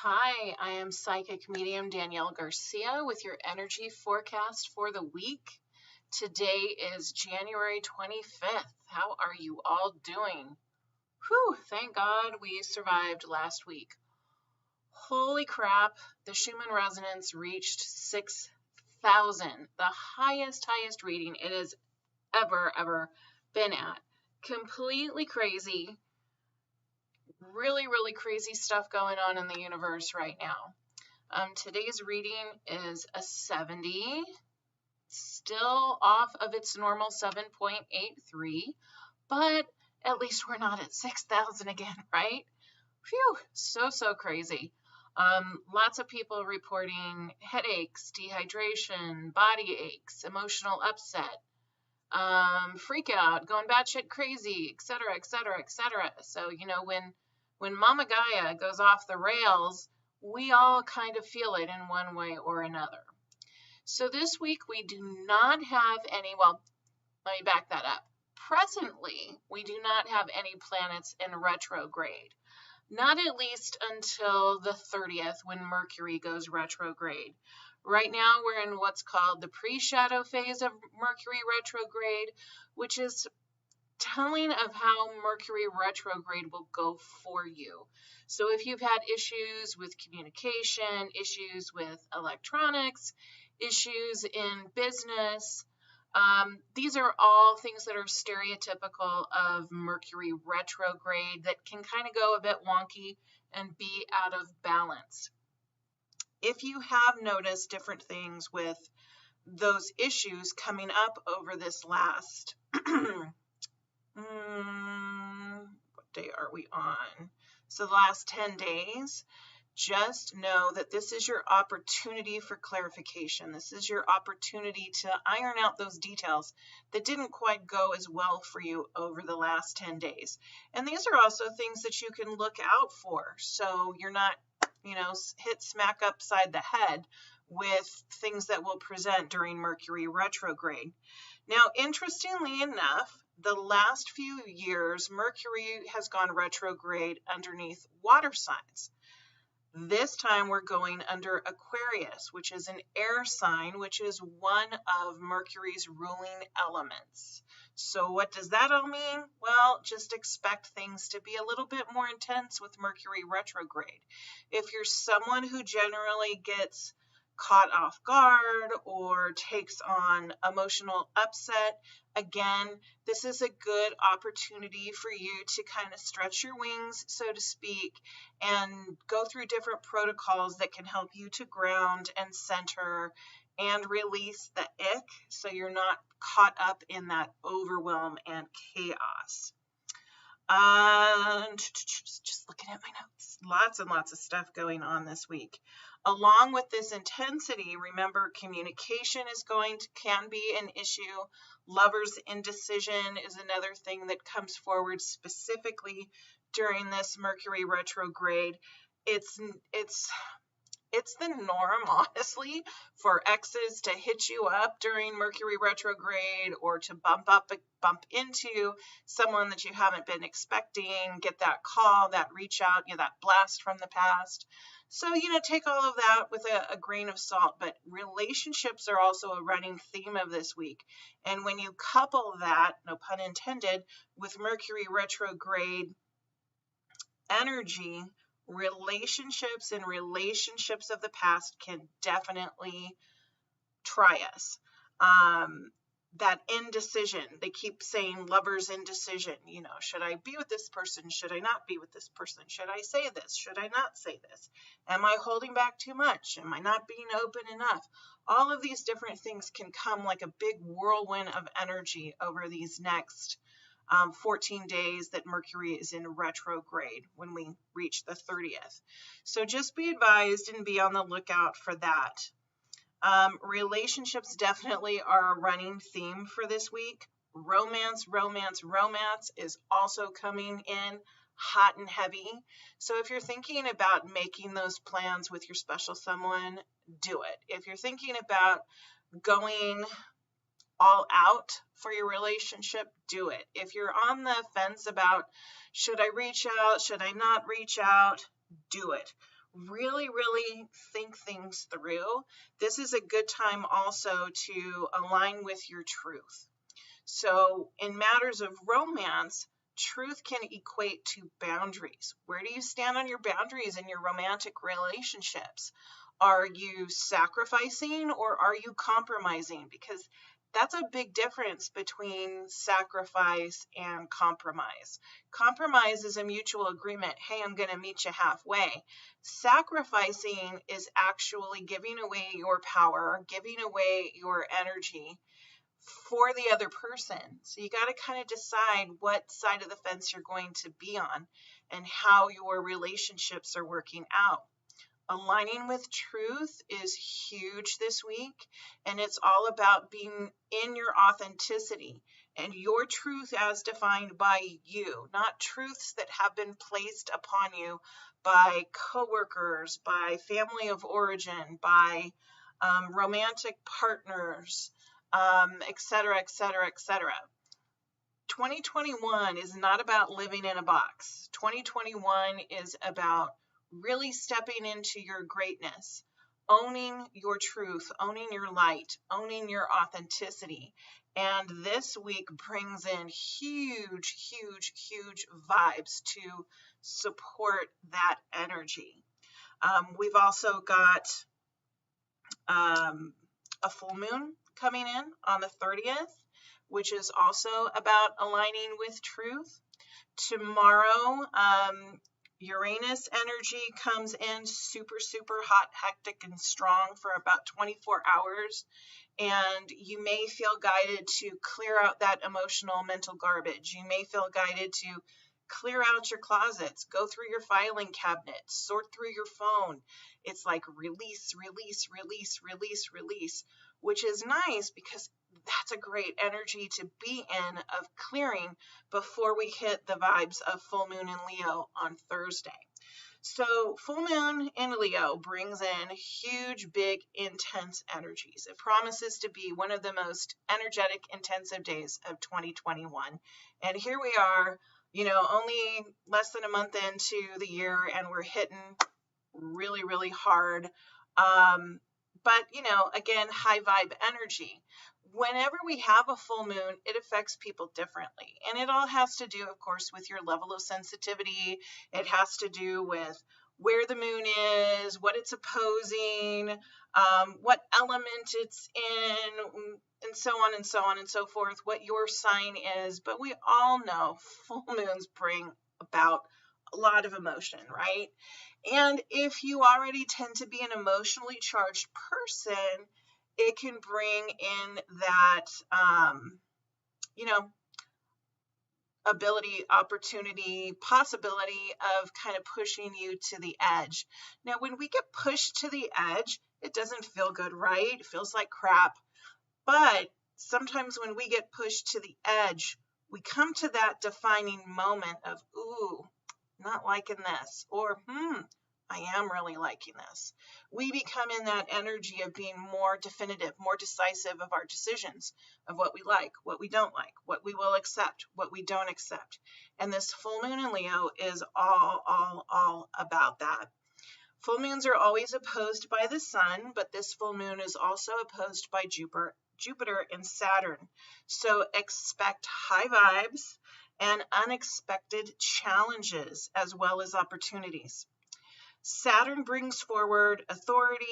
Hi, I am psychic medium Danielle Garcia with your energy forecast for the week. Today is January 25th. How are you all doing? Whew, thank God we survived last week. Holy crap, the Schumman Resonance reached 6,000, the highest reading it has ever been at. Completely crazy. Really crazy stuff going on in the universe right now. Today's reading is a 70, still off of its normal 7.83, but at least we're not at 6,000 again, right? Phew, so crazy. Lots of people reporting headaches, dehydration, body aches, emotional upset, freak out, going batshit crazy, etc. So, when Mama Gaia goes off the rails, we all kind of feel it in one way or another. So this week we do not have any, well, let me back that up. Presently, we do not have any planets in retrograde. Not at least until the 30th when Mercury goes retrograde. Right now we're in what's called the pre-shadow phase of Mercury retrograde, which is telling of how Mercury retrograde will go for you. So if you've had issues with communication, issues with electronics, issues in business, these are all things that are stereotypical of Mercury retrograde that can kind of go a bit wonky and be out of balance. If you have noticed different things with those issues coming up over this last what day are we on? So the last 10 days, just know that this is your opportunity for clarification. This is your opportunity to iron out those details that didn't quite go as well for you over the last 10 days. And these are also things that you can look out for. So you're not, hit smack upside the head with things that will present during Mercury retrograde. Now, interestingly enough, the last few years, Mercury has gone retrograde underneath water signs. This time we're going under Aquarius, which is an air sign, which is one of Mercury's ruling elements. So what does that all mean? Well, just expect things to be a little bit more intense with Mercury retrograde. If you're someone who generally gets caught off guard or takes on emotional upset, again, this is a good opportunity for you to kind of stretch your wings, so to speak, and go through different protocols that can help you to ground and center and release the ick so you're not caught up in that overwhelm and chaos. Just looking at my notes, lots and lots of stuff going on this week. Along with this intensity, remember, communication can be an issue. Lovers' indecision is another thing that comes forward specifically during this Mercury retrograde. It's the norm, honestly, for exes to hit you up during Mercury retrograde or to bump into someone that you haven't been expecting, get that call, that reach out, that blast from the past. So, take all of that with a grain of salt, but relationships are also a running theme of this week. And when you couple that, no pun intended, with Mercury retrograde energy, relationships and relationships of the past can definitely try us. That indecision, they keep saying lovers' indecision, should I be with this person? Should I not be with this person? Should I say this? Should I not say this? Am I holding back too much? Am I not being open enough? All of these different things can come like a big whirlwind of energy over these next 14 days that Mercury is in retrograde when we reach the 30th. So just be advised and be on the lookout for that. Relationships definitely are a running theme for this week. Romance is also coming in hot and heavy. So if you're thinking about making those plans with your special someone, do it. If you're thinking about going all out for your relationship, do it. If you're on the fence about should I reach out, should I not reach out, do it. really think things through. This is a good time also to align with your truth. So in matters of romance, truth can equate to boundaries. Where do you stand on your boundaries in your romantic relationships? Are you sacrificing or are you compromising? Because that's a big difference between sacrifice and compromise. Compromise is a mutual agreement. Hey, I'm going to meet you halfway. Sacrificing is actually giving away your power, giving away your energy for the other person. So you got to kind of decide what side of the fence you're going to be on and how your relationships are working out. Aligning with truth is huge this week, and it's all about being in your authenticity and your truth as defined by you, not truths that have been placed upon you by coworkers, by family of origin, by romantic partners, etc., etc., etc. 2021 is not about living in a box. 2021 is about really stepping into your greatness, owning your truth, owning your light, owning your authenticity. And this week brings in huge vibes to support that energy. We've also got a full moon coming in on the 30th, which is also about aligning with truth. Tomorrow, Uranus energy comes in super hot, hectic, and strong for about 24 hours. And you may feel guided to clear out that emotional mental garbage. You may feel guided to clear out your closets, go through your filing cabinet, sort through your phone. It's like release, which is nice because that's a great energy to be in of clearing before we hit the vibes of full moon in Leo on Thursday. So full moon in Leo brings in huge, big, intense energies. It promises to be one of the most energetic, intensive days of 2021. And here we are, only less than a month into the year, and we're hitting really hard. But, again, high vibe energy. Whenever we have a full moon, it affects people differently. And it all has to do, of course, with your level of sensitivity. It has to do with where the moon is, what it's opposing, what element it's in, and so on and so on and so forth, what your sign is. But we all know full moons bring about a lot of emotion, right? And if you already tend to be an emotionally charged person, it can bring in that, ability, opportunity, possibility of kind of pushing you to the edge. Now, when we get pushed to the edge, it doesn't feel good, right? It feels like crap. But sometimes when we get pushed to the edge, we come to that defining moment of, ooh, not liking this, or, I am really liking this. We become in that energy of being more definitive, more decisive of our decisions, of what we like, what we don't like, what we will accept, what we don't accept. And this full moon in Leo is all about that. Full moons are always opposed by the sun, but this full moon is also opposed by Jupiter and Saturn. So expect high vibes and unexpected challenges as well as opportunities. Saturn brings forward authority,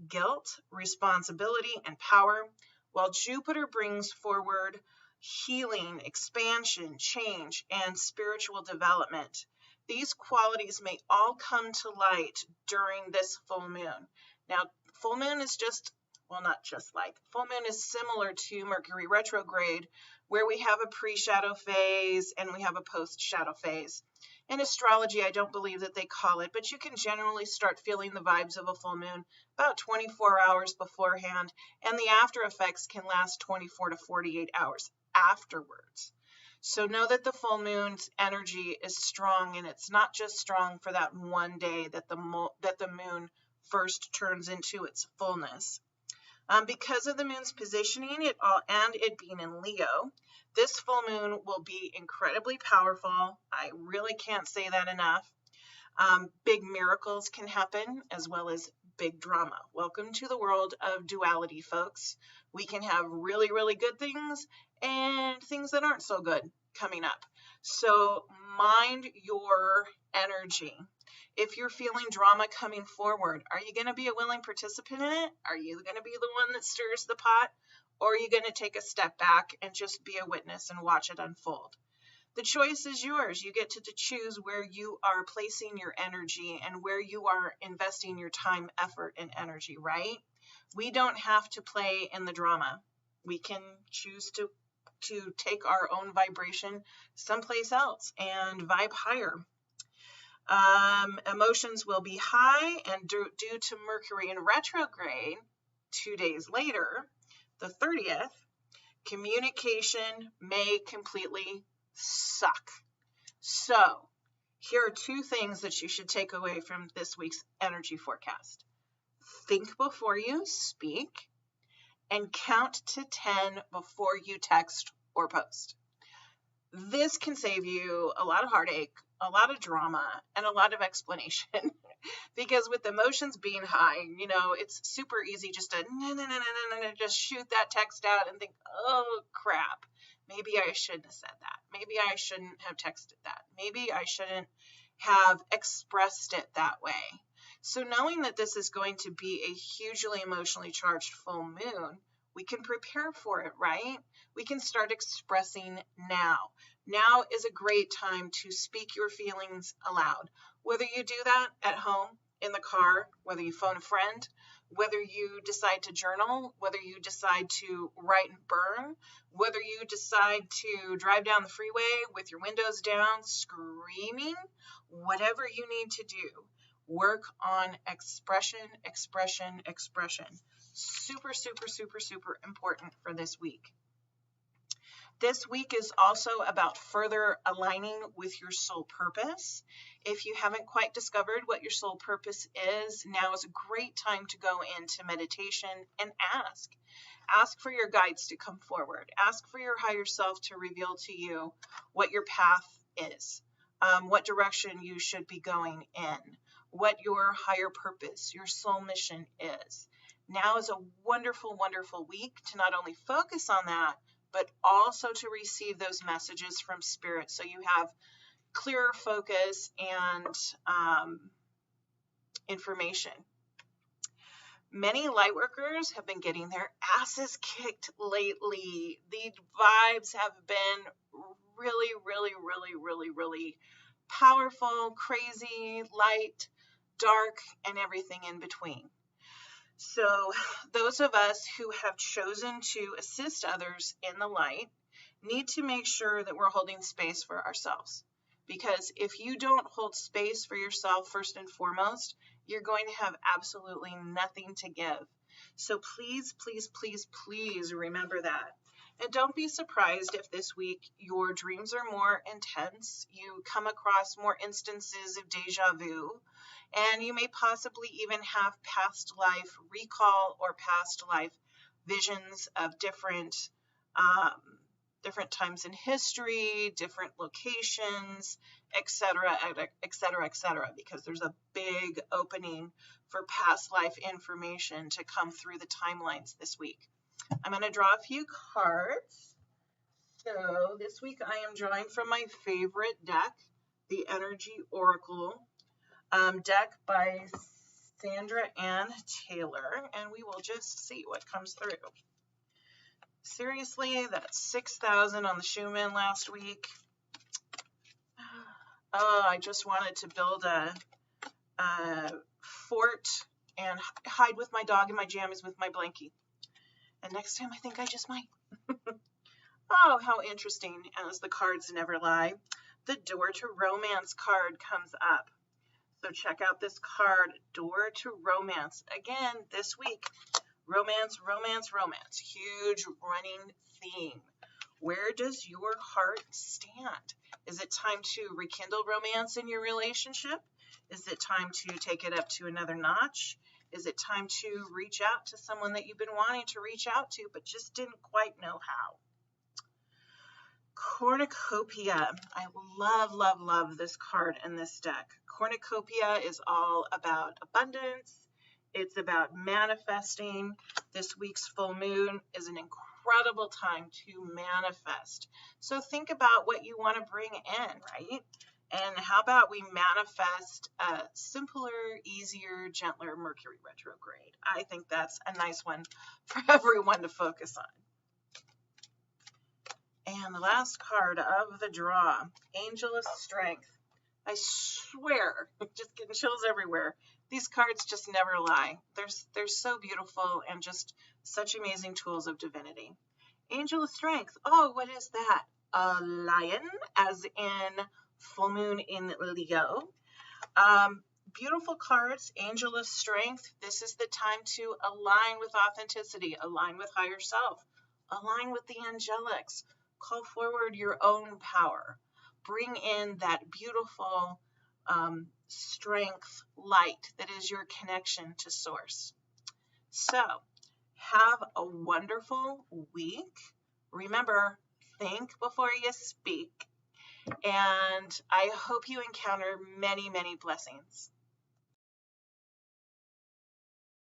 guilt, responsibility, and power, while Jupiter brings forward healing, expansion, change, and spiritual development. These qualities may all come to light during this full moon. Now, full moon is full moon is similar to Mercury Retrograde, where we have a pre-shadow phase and we have a post-shadow phase. In astrology, I don't believe that they call it, but you can generally start feeling the vibes of a full moon about 24 hours beforehand, and the after effects can last 24 to 48 hours afterwards. So know that the full moon's energy is strong, and it's not just strong for that one day that the moon first turns into its fullness. Because of the moon's positioning and it being in Leo, this full moon will be incredibly powerful. I really can't say that enough. Big miracles can happen as well as big drama. Welcome to the world of duality, folks. We can have really, really good things and things that aren't so good coming up. So mind your energy. If you're feeling drama coming forward, are you going to be a willing participant in it? Are you going to be the one that stirs the pot? Or are you going to take a step back and just be a witness and watch it unfold? The choice is yours. You get to choose where you are placing your energy and where you are investing your time, effort, and energy, right? We don't have to play in the drama. We can choose to take our own vibration someplace else and vibe higher. Emotions will be high, and due to Mercury in retrograde 2 days later, the 30th, communication may completely suck. So here are 2 things that you should take away from this week's energy forecast. Think before you speak and count to 10 before you text or post. This can save you a lot of heartache, a lot of drama, and a lot of explanation. Because with emotions being high, you know, it's super easy just to just shoot that text out and think, oh crap, maybe I shouldn't have said that. Maybe I shouldn't have texted that. Maybe I shouldn't have expressed it that way. So knowing that this is going to be a hugely emotionally charged full moon, we can prepare for it, right? We can start expressing now. Now is a great time to speak your feelings aloud. Whether you do that at home, in the car, whether you phone a friend, whether you decide to journal, whether you decide to write and burn, whether you decide to drive down the freeway with your windows down, screaming, whatever you need to do, work on expression, expression, expression. Super, super, super, super important for this week. This week is also about further aligning with your soul purpose. If you haven't quite discovered what your soul purpose is, now is a great time to go into meditation and ask. Ask for your guides to come forward. Ask for your higher self to reveal to you what your path is, what direction you should be going in, what your higher purpose, your soul mission is. Now is a wonderful, wonderful week to not only focus on that, but also to receive those messages from Spirit so you have clearer focus and information. Many light workers have been getting their asses kicked lately. The vibes have been really, really, really, really, really powerful, crazy, light, dark, and everything in between. So those of us who have chosen to assist others in the light need to make sure that we're holding space for ourselves. Because if you don't hold space for yourself first and foremost, you're going to have absolutely nothing to give. So please, please, please, please remember that. And don't be surprised if this week your dreams are more intense, you come across more instances of deja vu, and you may possibly even have past life recall or past life visions of different times in history, different locations, etc., etc., etc., because there's a big opening for past life information to come through the timelines this week. I'm going to draw a few cards. So this week I am drawing from my favorite deck, the Energy Oracle deck by Sandra Ann Taylor, and we will just see what comes through. Seriously, that's 6,000 on the Schumman last week. Oh, I just wanted to build a fort and hide with my dog in my jammies with my blankie. And next time I think I just might. Oh, how interesting, as the cards never lie. The Door to Romance card comes up. So check out this card, Door to Romance. Again, this week, romance, romance, romance. Huge running theme. Where does your heart stand? Is it time to rekindle romance in your relationship? Is it time to take it up to another notch? Is it time to reach out to someone that you've been wanting to reach out to but just didn't quite know how? Cornucopia. I love, love, love this card in this deck. Cornucopia is all about abundance. It's about manifesting. This week's full moon is an incredible time to manifest. So think about what you want to bring in, right? And how about we manifest a simpler, easier, gentler Mercury retrograde? I think that's a nice one for everyone to focus on. And the last card of the draw, Angel of Strength. I swear, just getting chills everywhere. These cards just never lie. They're so beautiful and just such amazing tools of divinity. Angel of Strength. Oh, what is that? A lion, as in full moon in Leo. Beautiful cards, Angel of Strength. This is the time to align with authenticity, align with higher self, align with the angelics. Call forward your own power. Bring in that beautiful strength light that is your connection to source. So have a wonderful week. Remember, think before you speak. And I hope you encounter many, many blessings.